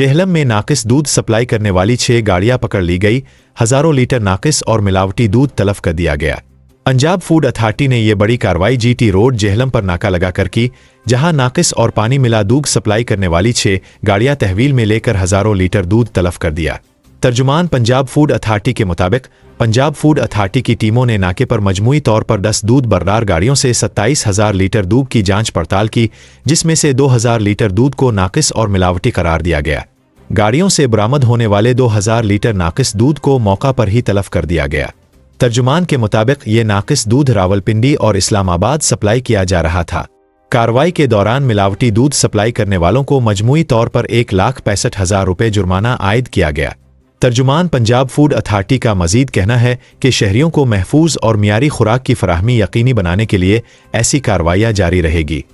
जहलम में नाक़िस दूध सप्लाई करने वाली 6 गाड़ियां पकड़ ली गई, हजारों लीटर नाक़िस और मिलावटी दूध तलफ कर दिया गया। पंजाब फूड अथॉरिटी ने यह बड़ी कार्रवाई जीटी रोड जहलम पर नाका लगाकर की, जहां नाक़िस और पानी मिला दूध सप्लाई करने वाली 6 गाड़ियां तहवील में लेकर हजारों लीटर दूध तलफ कर दिया। तर्जुमान पंजाब फूड अथॉरिटी के मुताबिक पंजाब फूड अथॉरिटी की टीमों ने नाके पर मजमूई तौर पर 10 दूध बर्रार गाड़ियों से 27,000 लीटर दूध की जांच पड़ताल की, जिसमें से 2,000 लीटर दूध को नाक़िस और मिलावटी करार दिया गया। गाड़ियों से बरामद होने वाले 2,000 लीटर नाक़िस दूध को मौका पर ही तलफ कर दिया गया। तर्जुमान के मुताबिक ये नाक़िस दूध रावलपिंडी और इस्लामाबाद सप्लाई किया जा रहा था। कार्रवाई के दौरान मिलावटी दूध सप्लाई करने वालों को मजमूई तौर पर 1,65,000 रुपये जुर्माना आयद किया गया। तर्जुमान पंजाब फूड अथॉरिटी का मजीद कहना है कि शहरियों को महफूज और मियारी खुराक की फराहमी यकीनी बनाने के लिए ऐसी कार्रवाइयाँ जारी रहेगी।